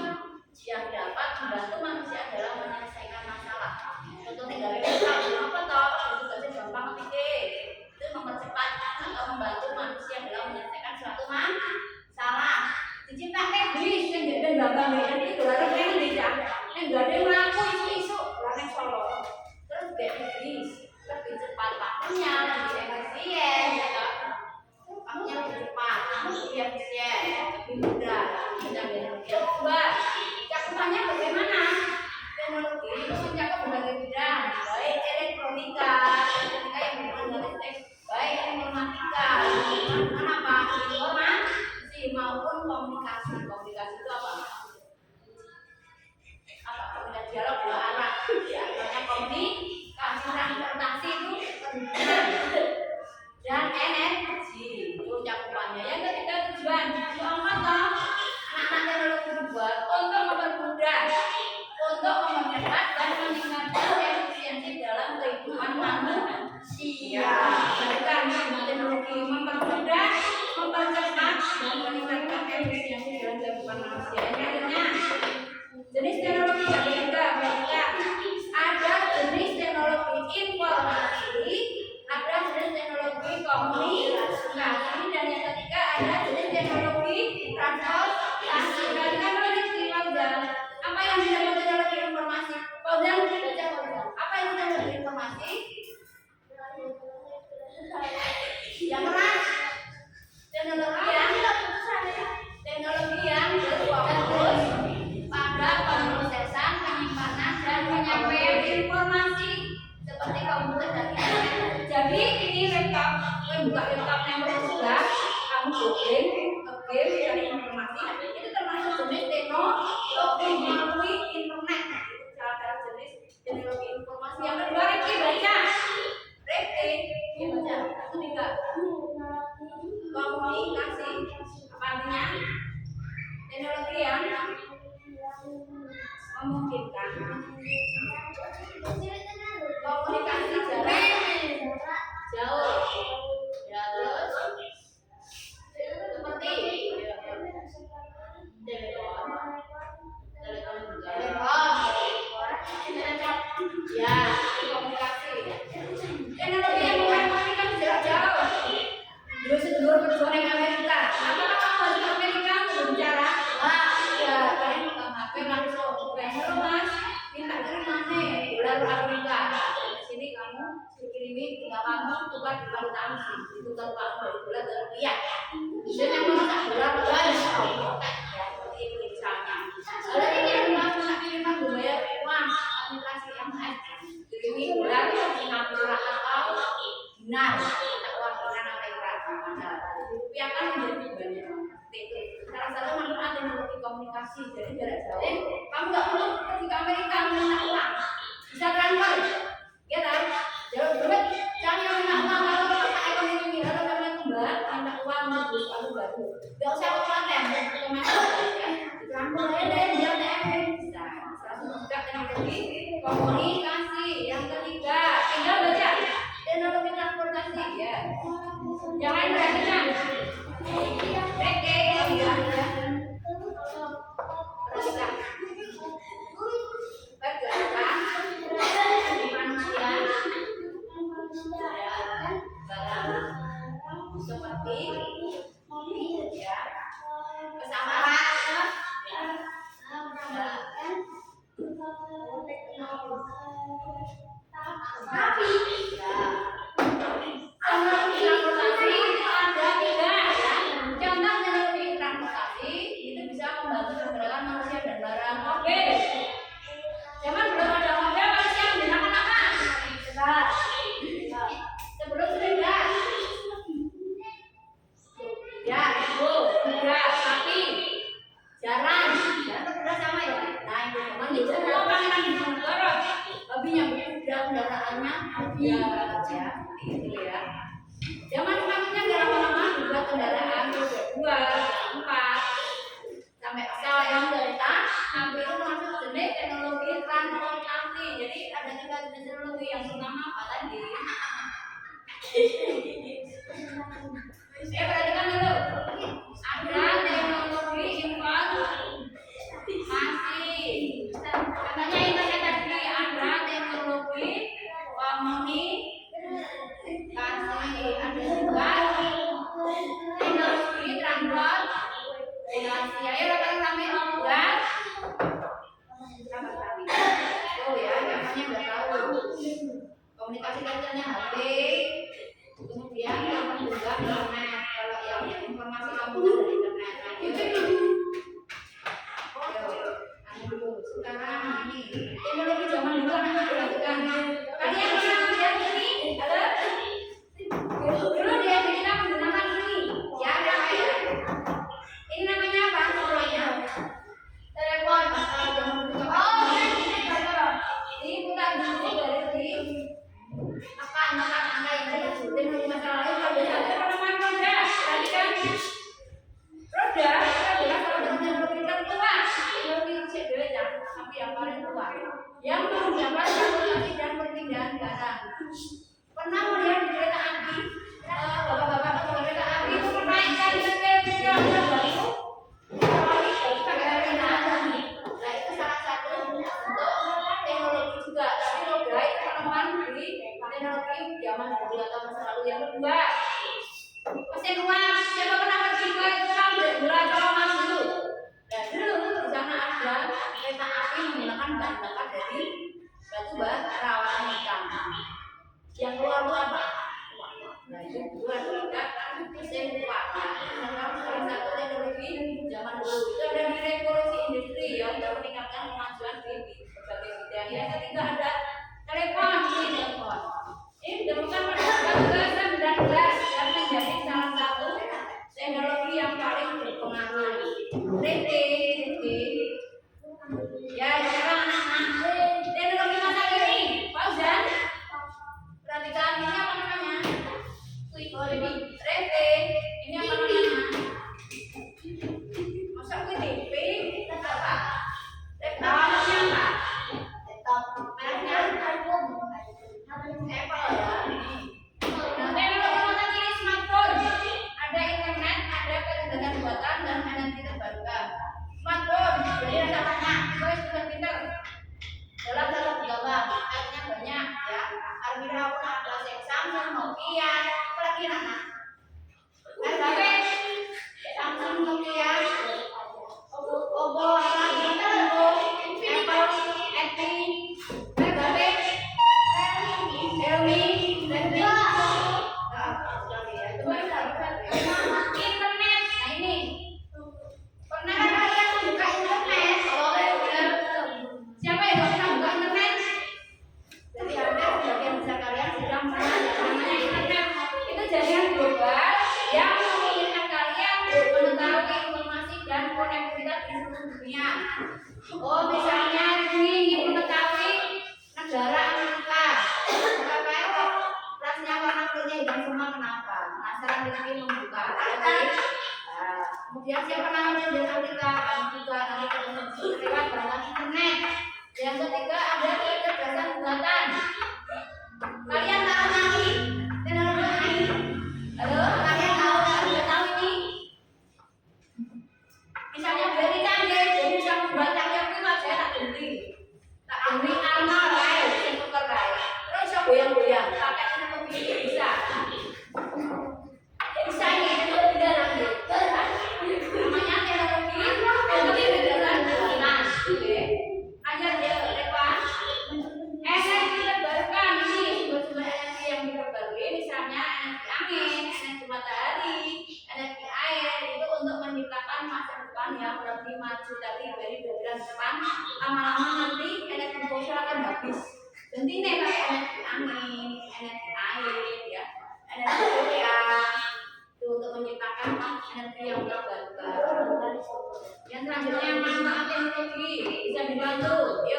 yang dapat membantu manusia dalam menyelesaikan masalah. Contohnya dari apa toh? Tugasnya gampang pikir. Itu mempercepat atau membantu manusia dalam menyelesaikan suatu masalah. Diciptakan bis yang jadi gampang itu dolar yang tidak. Yang gak ada ngaku isu-isu orang Solo. Terus bis lebih cepat waktunya, lebih efisien, ya kan? Waktunya lebih cepat, lebih efisien, lebih mudah. Teknologi coba cakupannya bagaimana? Teknologi itu mencakup berbagai bidang, baik elektronika yang berhubungan dengan listrik, baik informatika, apa? Informasi maupun komunikasi. Komunikasi itu apa? Komunikasi dialog dua arah. Arahnya komunikasi, transportasi itu dan energi itu cakupannya. Yang ketiga tujuan. Keempat toh anak-anak teknologi dibuat untuk mempermudah, untuk mempercepat dan meningkatkan efisiensi dalam kehidupan manusia. Karena teknologi mempermudah, mempercepat dan meningkatkan efisiensi dalam kehidupan manusia. Selanjutnya jenis teknologi yang ketiga, ada jenis teknologi informasi, ada jenis teknologi komunikasi, dan yang ketiga ada jenis teknologi transportasi. Perhatikan apa yang disebut teknologi informasi? Fauzan, apa itu teknologi informasi? Yang keras, teknologi yang berfokus pada pemrosesan, penyimpanan, dan penyampaian informasi seperti komputer dan internet. Jadi ini laptop, buka laptopnya berubah, kamu googling, cari informasi, itu termasuk jenis teknologi melalui internet. Itu cara jenis teknologi informasi. Yang kedua, Rifki baca. Rifki, dia baca. Itu tiga. Komunikasi. Apa artinya? Teknologi yang memungkinkan komunikasi jarak jauh, ya terus seperti telepon, ya komunikasi. Teknologi yang memungkinkan jarak jauh. Dulu berjuang dengan Amerika. Apakah kamu harus ke Amerika untuk bicara? Ya, kalian pegang HP langsung. Halo mas, minta kirim mana? Dolar Amerika. Di sini kamu kirimi, tinggal kamu tukar di valuta asing. Ditukar uang dari dolar ke rupiah. Dan yang mau dolar ya seperti itu misalnya. Lalu ini adalah kiriman berbayar uang aplikasi MS. Kirimi dolar Singapura atau dinar. Uang dinar Amerika. Rupiah kan menjadi banyak. Itu salah satu manfaat teknologi komunikasi. Jadi jarak jauh kamu nggak perlu pergi ke Amerika minta uang, bisa transfer ya kan, jauh banget. Cari yang minta uang kalau masa ekonomi kalau karena kembali minta uang bagus kalau baru nggak usah ke paten otomatis ya transfer aja dari dia ATM bisa. Salah satu juga teknologi komunikasi. Yang ketiga tinggal baca di semua pangeran di negara hobinya berkuda, kendaraannya ya gitu ya. Zaman selanjutnya nggak lama-lama juga kendaraan roda 2, 4 sampai pesawat yang kereta hampir termasuk jenis teknologi transportasi. Jadi ada 3 jenis teknologi. Yang pertama apa tadi? Perhatikan dulu. Ada teknologi informasi. Katanya internet tadi ada teknologi komunikasi. Ada juga teknologi transportasi. Ayo rame-rame buat. Oh ya, namanya udah tahu. Komunikasi contohnya HP. Kemudian yang juga internet. Kalau yang informasi kamu dari internet. Sekarang ini teknologi zaman dulu anak perhatikan. Kalian pernah melihat ini? Ada? Dulu dia kita menggunakan ini. Ya, ada ya. Ini namanya apa? Namanya telepon. Ini bukan dulu dari makan angka yang kita sebutin di masa lalu. Kalau biasa penemuan roda, tadi kan roda adalah salah satu teknologi tertua. Teknologi sebenarnya tapi yang paling tua yang memudahkan transportasi dan perpindahan barang. Pernah melihat di kereta api? Bapak-bapak atau kereta api itu menaikkan kereta baru. Nah itu salah satu untuk teknologi juga. Tapi roda itu penemuan di teknologi zaman dulu atau masa lalu yang kedua. Mesin uang, siapa pernah pergi ke tukang bola colongan dulu? Dan dulu di sana ada kereta api menggunakan bahan bakar dari batu bara warna hitam. Yang keluar itu apa? Nah itu dua mesin uang. Salah satu teknologi zaman dulu itu ada di revolusi industri yang sudah meningkatkan kemajuan di berbagai bidang. Yang ketiga ada telepon. Ini ditemukan pada abad ke-19 dan menjadi salah satu teknologi yang paling berpengaruh. Ya sekarang anak-anak teknologi masa kini. Fauzan, perhatikan ini apa namanya? Ini apa namanya? Masa TV? Apa? Laptopnya apa? Mereknya Apple ya. Nah, teknologi masa kini smartphone. Ada internet, ada kecerdasan buatan dan energi terbarukan. Smartphone, jadi ada banyak. Guys, sudah pintar. Dalam satu genggaman, akhirnya banyak ya. Armida pun ada Samsung, Nokia, apalagi anak. HP, Samsung, Nokia, Oppo, apalagi Apple, HP, Realme, Redmi, internet. Nah ini pernah kalian buka internet? Siapa yang pernah buka internet? Jadi hampir sebagian besar kalian sudah pernah namanya internet. Itu jaringan global yang memungkinkan kalian mengetahui informasi dan konektivitas di seluruh dunia. Oh misalnya ini ingin mengetahui negara Amerika. Rasnya warna kulitnya hidang semua kenapa? Penasaran ingin membuka. Kemudian siapa namanya di Amerika? Juga nanti ketemu lewat bantuan internet. Yang ketiga ada kecerdasan buatan. Kalian tahu nanti teknologi ini? Halo, kalian tahu ini? Misalnya beri canggih, jadi bisa membuat canggih itu saya tak ganti armor lain, tukar lain. Terus saya goyang-goyang, pakai teknologi ini bisa. Bisa ini teknologi dalam namanya teknologi kecerdasan buatan. Oke, ajar dia lepas. Energi terbarukan ini sumber-sumber energi yang terbarukan, misalnya energi angin, energi matahari, energi air itu untuk menciptakan masa depan yang lebih maju. Tadi dari diagram depan lama-lama nanti energi fosil akan habis. Jadi ini pakai energi angin, energi air, ya, energi surya itu untuk menciptakan energi yang terbarukan. Yang selanjutnya manfaat teknologi bisa dibantu. Yuk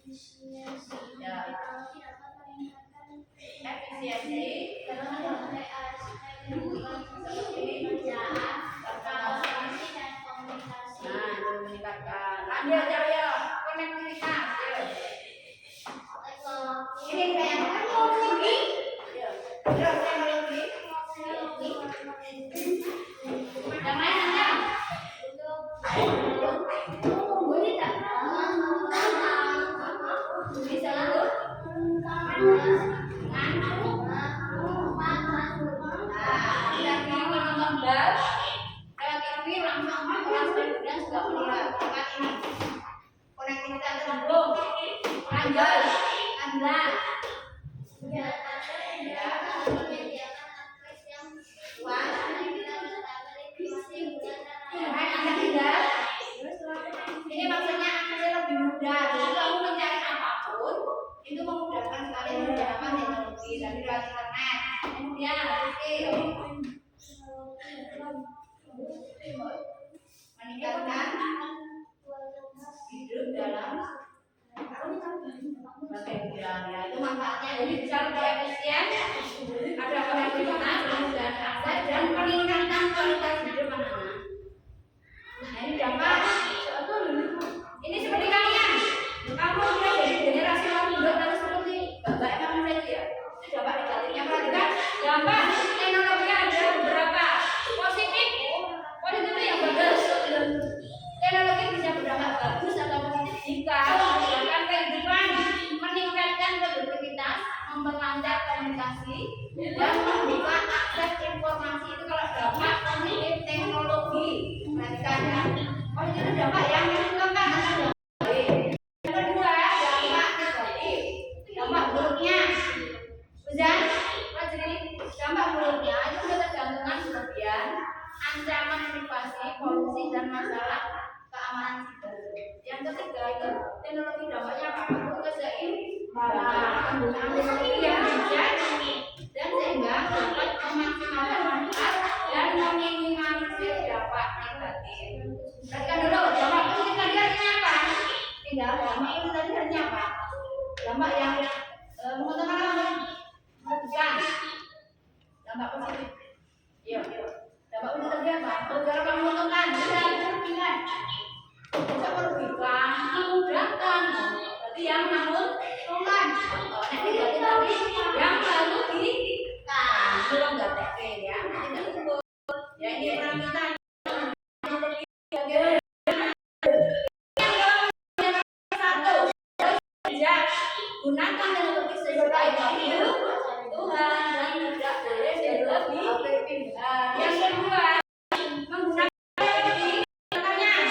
Efisiensi meningkatkan. Lanjut ya, konektivitas. Ini kayak teknologi. Teknologi. Yang lain ada? Bisa dulu. Konektivitas terhubung, lanjut, lanjut. Ini maksudnya aksesnya lebih mudah. Jadi kamu mencari apapun itu memudahkan sekali menggunakan teknologi dari lewat internet. Kemudian meningkatkan hidup dalam berkegiatan. Ya, itu manfaatnya. Jadi bisa lebih efisien, ada konektivitas, kemudahan akses dan peningkatan kualitas hidup anak-anak. Nah, ini dampak. Ini seperti kalian. Kamu sudah jadi generasi yang muda dan seperti bapak kamu tadi ya. Itu dampak negatifnya. Perhatikan dampak teknologi ada beberapa. Positif itu yang bagus. Teknologi bisa berdampak bagus atau positif jika memudahkan kehidupan, meningkatkan produktivitas, memperlancar komunikasi, dan membuka akses informasi. Itu kalau dampak positif teknologi. Perhatikan ya. Positif itu dampak yang menguntungkan atau baik. Yang kedua, dampak negatif. Dampak buruknya. Sudah? Dampak buruknya itu sudah tergantungan sebagian ancaman invasi, polusi, dan masalah keamanan siber. Yang ketiga itu teknologi dampaknya apa? Keseimbangan penggunaan teknologi yang bijak dan sehingga dapat memaksimalkan manfaat dan meminimalisir dampak negatif. Perhatikan dulu, dampak positif tadi artinya apa? Tinggal dampak positif tadi artinya apa? Dampak yang menguntungkan apa? Bukan. Dampak positif. Yuk. Dampak positif tadi apa? Kalau kamu menguntungkan, bisa merugikan. Bisa merugikan, memudahkan. Berarti yang menguntungkan. Nek negatif tadi yang merugikan. Belum enggak TP ya. Tidak disebut. Ya ini perambilan. Gunakan teknologi sebaik-baiknya Tuhan dan tidak boleh berlebih. Yang kedua, menggunakan teknologi contohnya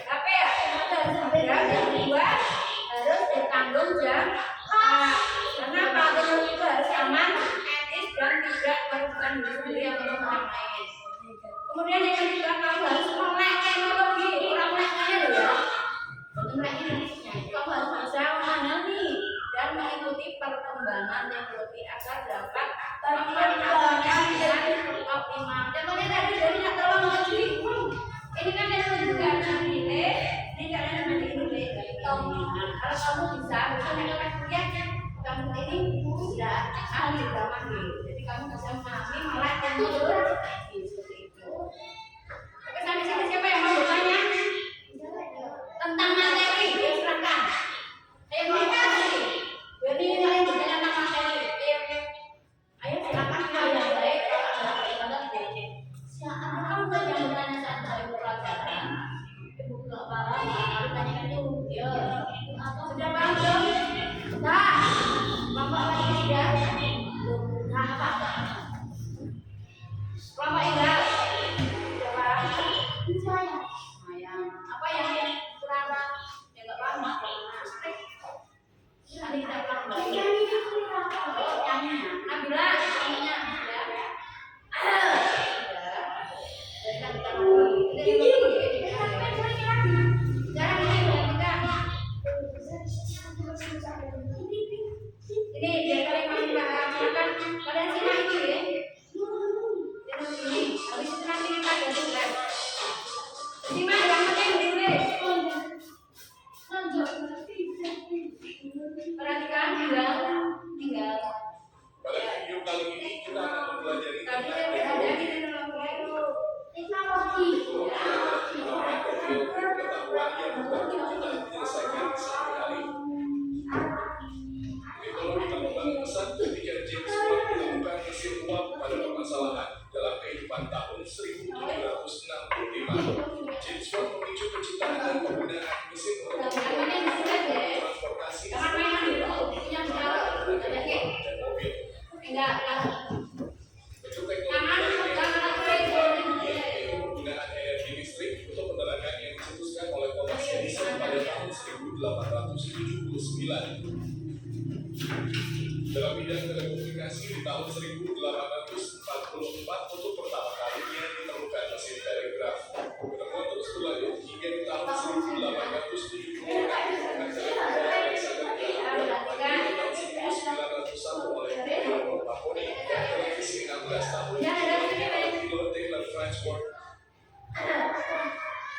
HP ya, yang kedua harus ditanggung jawab. Kenapa? Teknologi itu harus aman, etis dan tidak merugikan diri sendiri atau orang lain. Kemudian yang ketiga, kamu harus melek teknologi, orang meleknya loh ya. Melek Indonesia, kamu harus bisa memahami dan mengikuti perkembangan teknologi agar dapat memanfaatkan dengan optimal. Contohnya tadi dari tolong mengerti. Ini kan teknologi juga ada nilai, ini kalian sebagai nilai. Kalau kamu bisa melakukan kuliahnya, kamu ini sudah ahli dalam jadi kamu bisa memahami melek teknologi seperti itu. Oke, sampai sini siapa yang mau bertanya tentang materi? Silakan. Ayo materi. Jadi kalian bertanya tentang materi. Ayo silakan kalau yang baik kalau ada pertanyaan sedikit. Siapa kamu yang bertanya saat saya pelajaran? Ibu nggak paham, harus tanyakan itu. Ya. Sudah paham belum? Sudah. Kelompok lagi sudah. Nah apa? Kelompok Dalam bidang telekomunikasi di tahun 1844 untuk pertama kalinya ditemukan mesin telegraf. Penemuan terus berlanjut hingga di tahun 1870 ditemukan telegraf pada tahun 1901 oleh Guglielmo Marconi dan televisi 16 tahun Pilote dan Transport.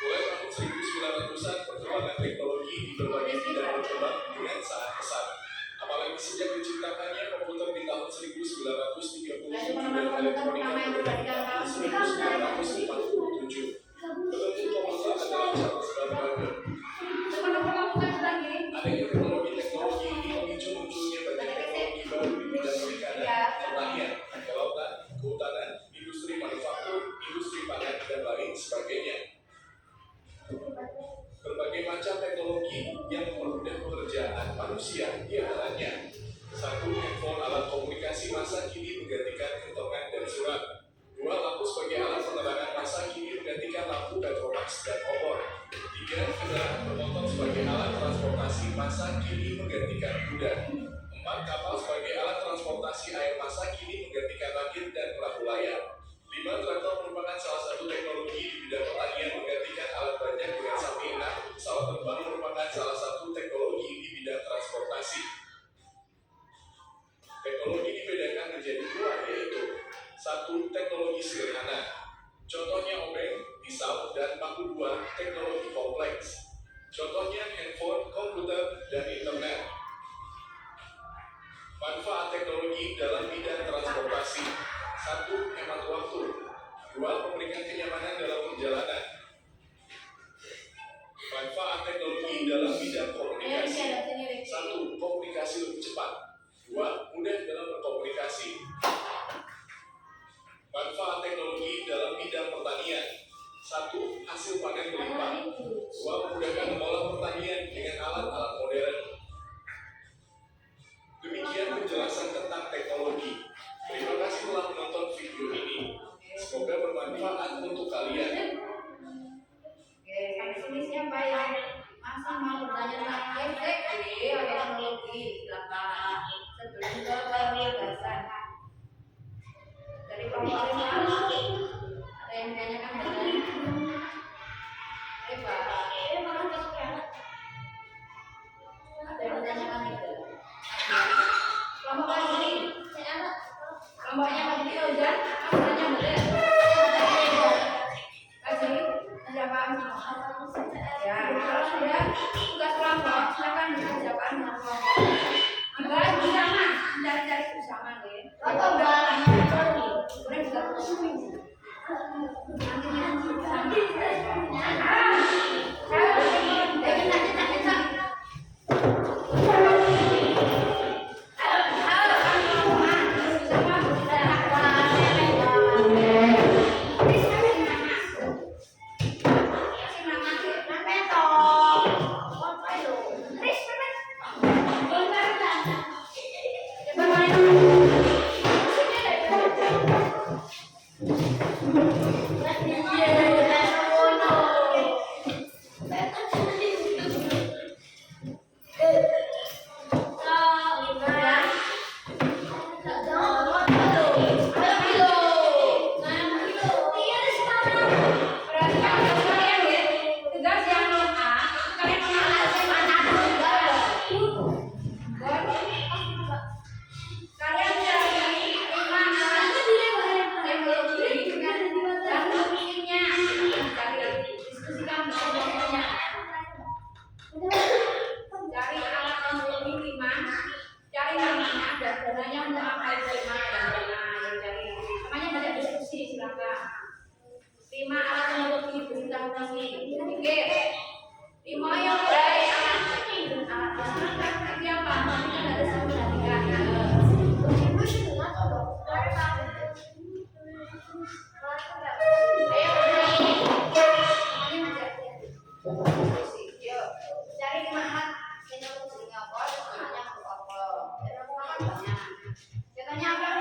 Mulai tahun 1900-an perkembangan teknologi di berbagai bidang berkembang dengan sangat pesat. Apalagi sejak diciptakannya komputer di tahun 1937 dan elektronika pada 1947. Penemu komputer adalah Charles Babbage. Adanya teknologi-teknologi ini memicu munculnya banyak teknologi baru di bidang perikanan, pertanian, kelautan, kehutanan, industri manufaktur, industri pangan, dan lain sebagainya. Berbagai macam teknologi yang mempermudah pekerjaan manusia di antaranya: 1. Handphone alat komunikasi massa kini menggantikan kentongan dan surat. 2. Lampu sebagai alat penerangan massa kini menggantikan lampu petromax dan obor. 3. Kendaraan bermotor sebagai alat transportasi massa kini menggantikan kuda. 4. Kapal sebagai alat transportasi air massa kini menggantikan rakit dan perahu layar. 5. Traktor merupakan salah satu teknologi di bidang pertanian menggantikan alat banyak dengan sapi enak. Pesawat terbang merupakan salah satu teknologi di bidang transportasi. Teknologi dibedakan menjadi dua, yaitu 1. Teknologi sederhana. Contohnya obeng, pisau, dan paku. 2. Teknologi kompleks. Contohnya handphone, komputer, dan internet. Manfaat teknologi dalam bidang transportasi: 1. Hemat waktu. 2. Memberikan kenyamanan dalam perjalanan. Manfaat teknologi dalam bidang komunikasi: 1. Komunikasi lebih cepat. 2. Mudah dalam berkomunikasi. Manfaat teknologi dalam bidang pertanian: 1. Hasil panen berlimpah. 2. Memudahkan mengolah pertanian dengan alat-alat modern. Demikian penjelasan tentang teknologi. Terima kasih telah menonton video ini. Semoga bermanfaat untuk kalian. Oke, sampai sini siapa yang masih mau bertanya tentang teknologi atau teknologi? Silakan. Sebelum ke pembahasan dari kelompok 5, ada yang menanyakan dengan Eva. Ada yang menanyakan itu. Kelompok ini, kelompoknya Pak Jika Hujan, tanya benar. Kasih, ada apa? Ya, kalau sudah tugas kelompok, silakan dikerjakan dengan kelompok. Enggak, bersama, cari-cari bersama deh. Atau udah kemudian juga Katanya apa?